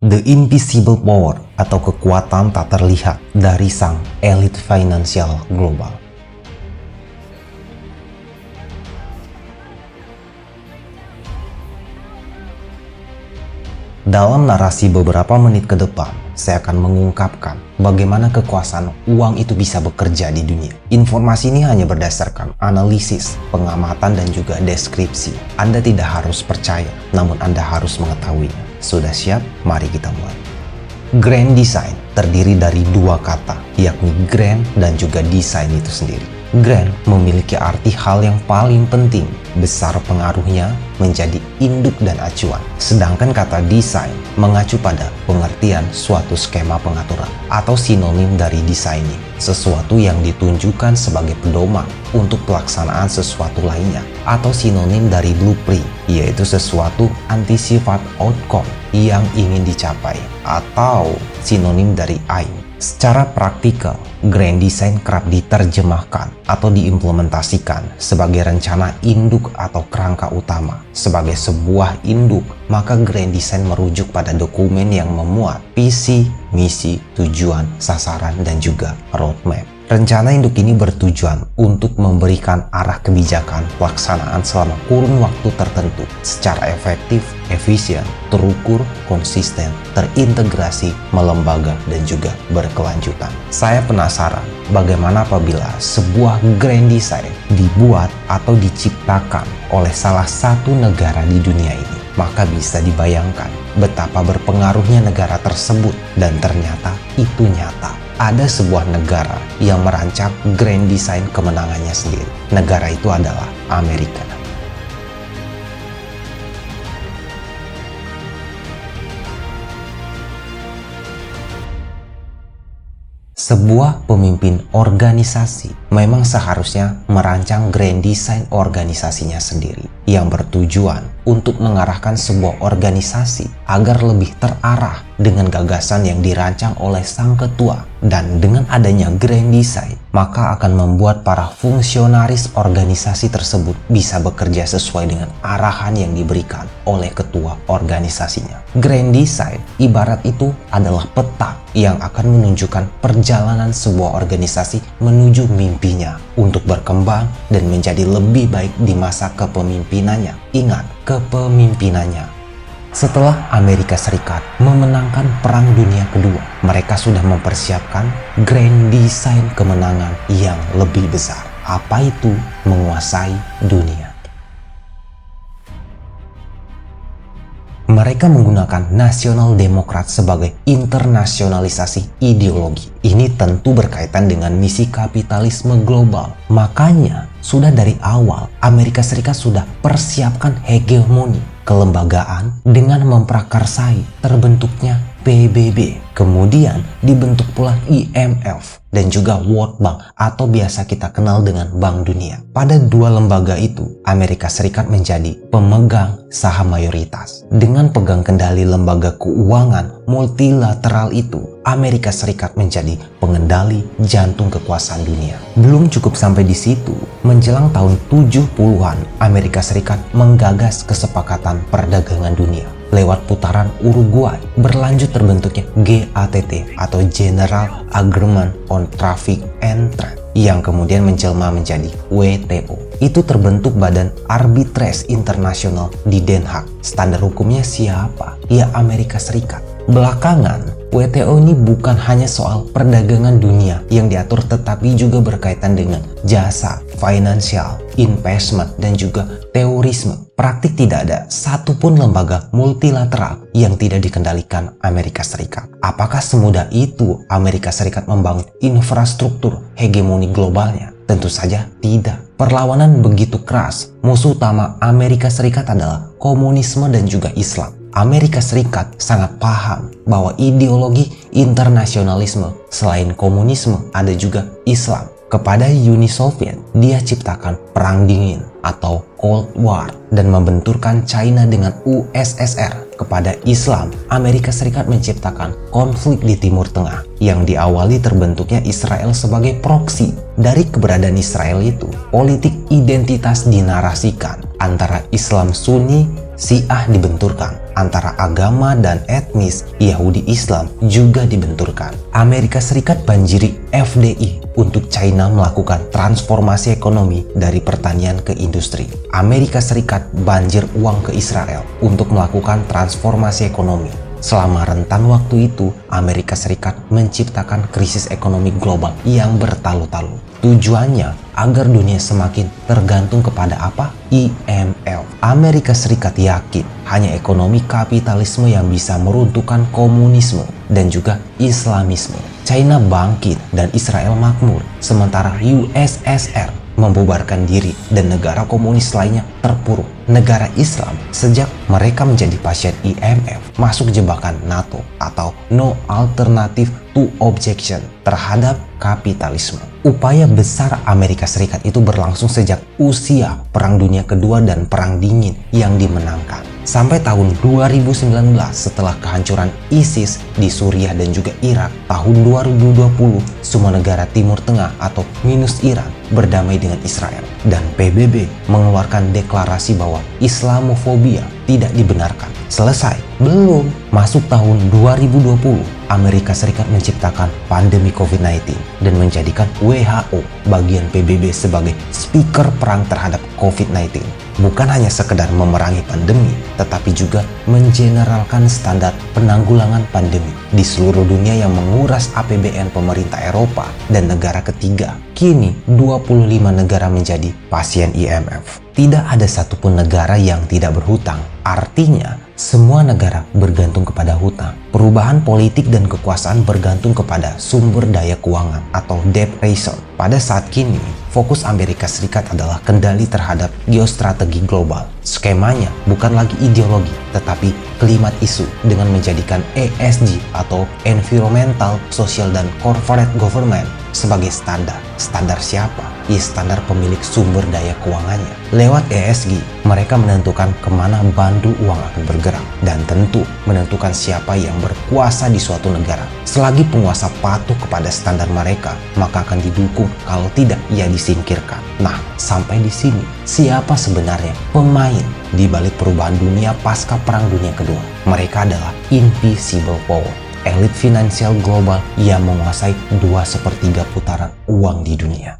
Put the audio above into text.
The Invisible Power atau kekuatan tak terlihat dari sang elit finansial global. Dalam narasi beberapa menit ke depan, saya akan mengungkapkan bagaimana kekuasaan uang itu bisa bekerja di dunia. Informasi ini hanya berdasarkan analisis, pengamatan, dan juga deskripsi. Anda tidak harus percaya, namun Anda harus mengetahuinya. Sudah siap? Mari kita mulai. Grand Design terdiri dari dua kata, yakni grand dan juga desain itu sendiri. Grand memiliki arti hal yang paling penting, besar pengaruhnya, menjadi induk dan acuan. Sedangkan kata desain mengacu pada pengertian suatu skema pengaturan atau sinonim dari designing, sesuatu yang ditunjukkan sebagai pedoman untuk pelaksanaan sesuatu lainnya, atau sinonim dari blueprint, yaitu sesuatu anti-sifat outcome yang ingin dicapai, atau sinonim dari aim. Secara praktikal, Grand Design kerap diterjemahkan atau diimplementasikan sebagai rencana induk atau kerangka utama. Sebagai sebuah induk, maka Grand Design merujuk pada dokumen yang memuat visi, misi, tujuan, sasaran, dan juga roadmap. Rencana induk ini bertujuan untuk memberikan arah kebijakan pelaksanaan selama kurun waktu tertentu secara efektif, efisien, terukur, konsisten, terintegrasi, melembaga, dan juga berkelanjutan. Saya penasaran bagaimana apabila sebuah Grand Design dibuat atau diciptakan oleh salah satu negara di dunia ini. Maka bisa dibayangkan betapa berpengaruhnya negara tersebut, dan ternyata itu nyata. Ada sebuah negara yang merancang Grand Design kemenangannya sendiri. Negara itu adalah Amerika. Sebuah pemimpin organisasi memang seharusnya merancang Grand Design organisasinya sendiri yang bertujuan untuk mengarahkan sebuah organisasi agar lebih terarah dengan gagasan yang dirancang oleh sang ketua. Dan dengan adanya Grand Design, maka akan membuat para fungsionaris organisasi tersebut bisa bekerja sesuai dengan arahan yang diberikan oleh ketua organisasinya. Grand Design ibarat itu adalah peta yang akan menunjukkan perjalanan sebuah organisasi menuju mimpinya untuk berkembang dan menjadi lebih baik di masa kepemimpinannya. Ingat, kepemimpinannya. Setelah Amerika Serikat memenangkan Perang Dunia Kedua, mereka sudah mempersiapkan Grand Design kemenangan yang lebih besar. Apa itu? Menguasai dunia. Mereka menggunakan Nasional Demokrat sebagai internasionalisasi ideologi. Ini tentu berkaitan dengan misi kapitalisme global. Makanya, sudah dari awal Amerika Serikat sudah persiapkan hegemoni kelembagaan dengan memprakarsai terbentuknya PBB. Kemudian dibentuk pula IMF dan juga World Bank atau biasa kita kenal dengan Bank Dunia. Pada dua lembaga itu, Amerika Serikat menjadi pemegang saham mayoritas. Dengan pegang kendali lembaga keuangan multilateral itu, Amerika Serikat menjadi pengendali jantung kekuasaan dunia. Belum cukup sampai di situ, menjelang tahun 70-an, Amerika Serikat menggagas kesepakatan perdagangan dunia. Lewat putaran Uruguay, berlanjut terbentuknya GATT atau General Agreement on Traffic and Trade yang kemudian menjelma menjadi WTO. Itu terbentuk Badan Arbitrase Internasional di Den Haag. Standar hukumnya siapa? Ya, Amerika Serikat. Belakangan, WTO ini bukan hanya soal perdagangan dunia yang diatur, tetapi juga berkaitan dengan jasa, financial, investment, dan juga terorisme. Praktik tidak ada satupun lembaga multilateral yang tidak dikendalikan Amerika Serikat. Apakah semudah itu Amerika Serikat membangun infrastruktur hegemoni globalnya? Tentu saja tidak. Perlawanan begitu keras. Musuh utama Amerika Serikat adalah komunisme dan juga Islam. Amerika Serikat sangat paham bahwa ideologi internasionalisme selain komunisme ada juga Islam. Kepada Uni Soviet, dia ciptakan Perang Dingin atau Cold War dan membenturkan China dengan USSR. Kepada Islam, Amerika Serikat menciptakan konflik di Timur Tengah yang diawali terbentuknya Israel sebagai proksi. Dari keberadaan Israel itu, politik identitas dinarasikan antara Islam Sunni, Syiah dibenturkan. antara agama dan etnis Yahudi Islam juga dibenturkan. Amerika Serikat banjiri FDI untuk China melakukan transformasi ekonomi dari pertanian ke industri. Amerika Serikat banjir uang ke Israel untuk melakukan transformasi ekonomi. Selama rentan waktu itu, Amerika Serikat menciptakan krisis ekonomi global yang bertalu-talu. Tujuannya agar dunia semakin tergantung kepada apa? IMF. Amerika Serikat yakin hanya ekonomi kapitalisme yang bisa meruntuhkan komunisme dan juga Islamisme. China bangkit dan Israel makmur, sementara USSR membubarkan diri dan negara komunis lainnya terpuruk. Negara Islam sejak mereka menjadi pasien IMF masuk jebakan NATO atau No Alternative to Objection terhadap kapitalisme. Upaya besar Amerika Serikat itu berlangsung sejak usia Perang Dunia Kedua dan Perang Dingin yang dimenangkan. Sampai tahun 2019 setelah kehancuran ISIS di Suriah dan juga Irak, tahun 2020 semua negara Timur Tengah atau minus Iran berdamai dengan Israel. Dan PBB mengeluarkan deklarasi bahwa Islamofobia tidak dibenarkan. Selesai? Belum. Masuk tahun 2020, Amerika Serikat menciptakan pandemi COVID-19 dan menjadikan WHO bagian PBB sebagai speaker perang terhadap COVID-19. Bukan hanya sekedar memerangi pandemi, tetapi juga mengeneralkan standar penanggulangan pandemi di seluruh dunia yang menguras APBN pemerintah Eropa dan negara ketiga. Kini 25 negara menjadi pasien IMF. Tidak ada satupun negara yang tidak berhutang. Artinya, semua negara bergantung kepada hutang. Perubahan politik dan kekuasaan bergantung kepada sumber daya keuangan atau debt ratio. Pada saat kini, fokus Amerika Serikat adalah kendali terhadap geostrategi global. Skemanya bukan lagi ideologi, tetapi kalimat isu dengan menjadikan ESG atau Environmental, Social, dan Corporate Government sebagai standar. Standar siapa? Ya, standar pemilik sumber daya keuangannya. Lewat ESG, mereka menentukan kemana bandul uang akan bergerak dan tentu menentukan siapa yang berkuasa di suatu negara. Selagi penguasa patuh kepada standar mereka, maka akan didukung, kalau tidak, ia disingkirkan. Nah, sampai di sini, siapa sebenarnya pemain di balik perubahan dunia pasca Perang Dunia Kedua? Mereka adalah invisible power. Elit finansial global yang menguasai 2/3 putaran uang di dunia.